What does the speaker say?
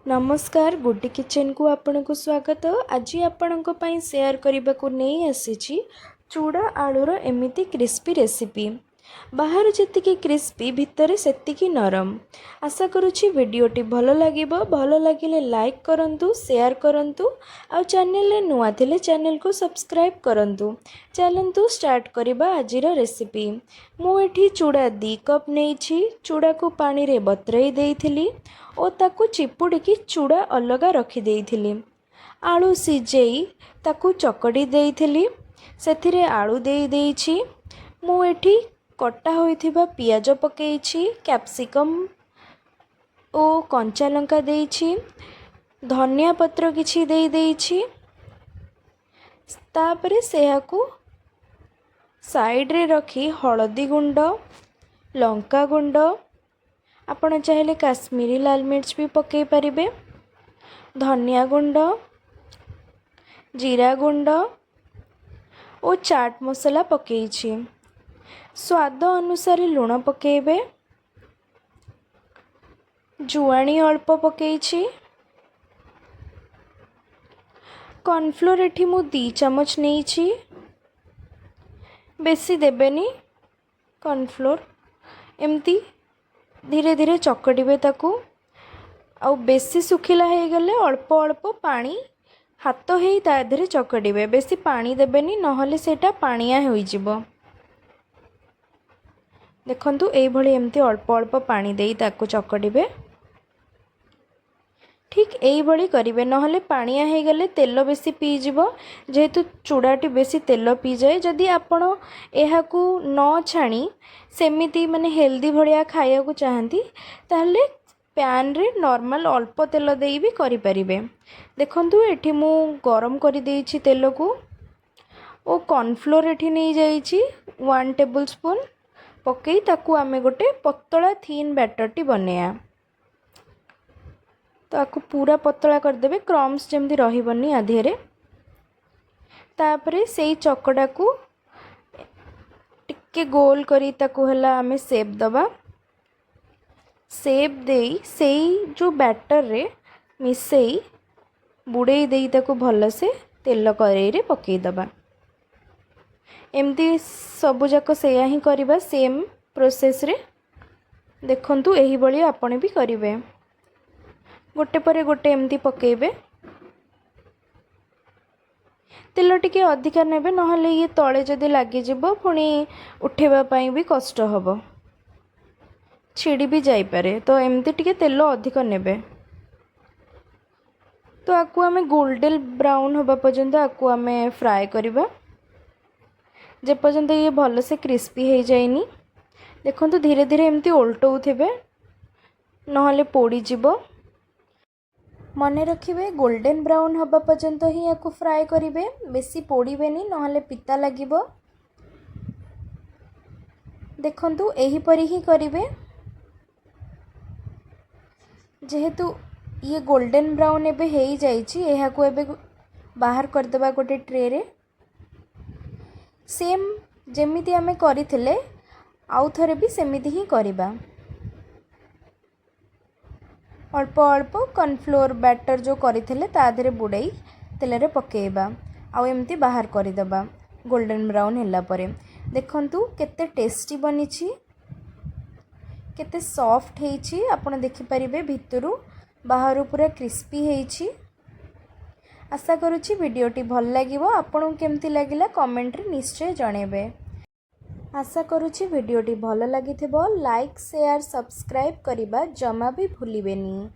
नमस्कार गुड्डी किचन को आपन को स्वागत। आज आपण शेयर करने को नहीं आसी चूड़ा आलूर एमती क्रिस्पी रेसिपी। बाहर जी क्रिस्पी भितर से नरम। आशा करुँची वीडियोटी भल लगे लगे लाइक करंतु, शेयर करंतु, आ चैनल नुआ थिले चैनल को सब्सक्राइब करंतु। चलंतु स्टार्ट करिबा आजिर रेसिपी। मु एठी चूड़ा 2 कप नहीं, चूड़ा को पानी रे बतरई देइथिली ओ ताकू चिपुड़ी चूड़ा अलगा रखी देइथिली। आलू सिजेई ताकू चकड़ी देइथिली, सेथिरे आलू देई देइछि। मु एठी कटा होइथिबा पियाज पकेइछि, कैप्सिकम ओ कंचा लंका देइछि, धनिया पत्र किछि देई देइछि। तापरे सेहाकू साइड रे रखी हळदी गुंड, लंका गुंड, आपण चाहेले काश्मीरी लाल मिर्च भी पकई पारिबे, धनिया गुंड, जीरा गुंड और चाट मसला पकईछि। स्वाद अनुसार लुण पकेबे, जुआणी अल्प पकईछि। कॉर्नफ्लोर एठी मु 2 चमच नेइछि, बेसी देबेनी कॉर्नफ्लोर। एमती धीरे धीरे चकटिबे ताकू। आउ बेसी सुखिला हो गले अल्प अल्प पानी हाथ हेई ता धीरे चकटिबे, बेसी पानी देबेनी नहले सेटा पानिया होई जिवो। देखंतु एई भली एमती अल्प अल्प पानी देई ताकू चकटिबे। ठीक एई भली करिवे, नहले पानिया हो गले तेल बेसी पी जिवो। जेहेतु चूड़ाटी बेसी तेल पी जाए, जदि आपण एहाकू न छाणी सेमिति माने हेल्दी भलिया खाया को चाहती ताहले पैन रे नॉर्मल अल्प तेल देई भी करि परिबे। देखंतु एठी मु गरम करि देइछि तेल को ओ कॉर्नफ्लोर एठी नै जाइछि 1 टेबल स्पून पकई ताकू आमे गोटे पतला थीन बैटर टी बनेया। तो आकु पूरा पतला कर देबे, क्रम्स जेमती रहिबनी आधेरे। तापरे सेई चकड़ा को टिके गोल करी ताकू हला आमे शेप दबा। शेप देई सेई जो बैटर रे मिसेई बुड़ेई देई ताकू भल से तेल करेई रे पकई दबा। एमती सबु जाक सेया ही करिबा सेम प्रोसेस रे। देखंतु एही बळी आपण भी करिवे, गोटे परे गोटे एमती पकेबे। तेल टिके अधिका नेबे, नहले ये तळे जदि लागी जिवो पुणी उठेबा पई भी कष्ट हबो, छिड़ी भी जाई पारे। तो एमती टिके तेल अधिक नेबे। तो आकु आमे गोल्डन ब्राउन होबा पर्यंत आकु आमे फ्राए करिबा, जे पर्यंत ये भल से क्रिस्पी हो जाइनी। देखंतु धीरे धीरे एमती ओल्टौथिबे, नहले पोड़ी जिवो। मने रखिबे गोल्डन ब्राउन होबा पर्यंत ही आकु फ्राए करिवे, बेसी पोड़ीबेनी नहले पिता लागिबो। देखंतु एही परी ही करिवे। जेहेतु ये गोल्डन ब्राउन एबे हेई जाइछि, एहाकु एबे बाहर कर देबा गोटे ट्रे रे। सेम जेमिति आमे करिथिले आउ थरे भी सेमिति ही करिबा। अल्प अल्प कॉर्नफ्लोर बैटर जो करिथिले ता देरे बुड़ाई तेल रे पकेइबा, आउ एमती बाहर कर देबा गोल्डन ब्राउन होला परे। देखंतु केते टेस्टी बनिछि, केते सॉफ्ट हेइछि। आपण देखि परिबे भितरु बाहर पूरा क्रिस्पी हेइछि। आशा करुछि वीडियोटी भल लागिवो। आपन केमती लागिला कमेंट रे निश्चय जणेबे। आशा करुछि वीडियोटी भल लागिथिबो। लाइक शेयर सब्सक्राइब करिबा जमा भी भूलिबेनी।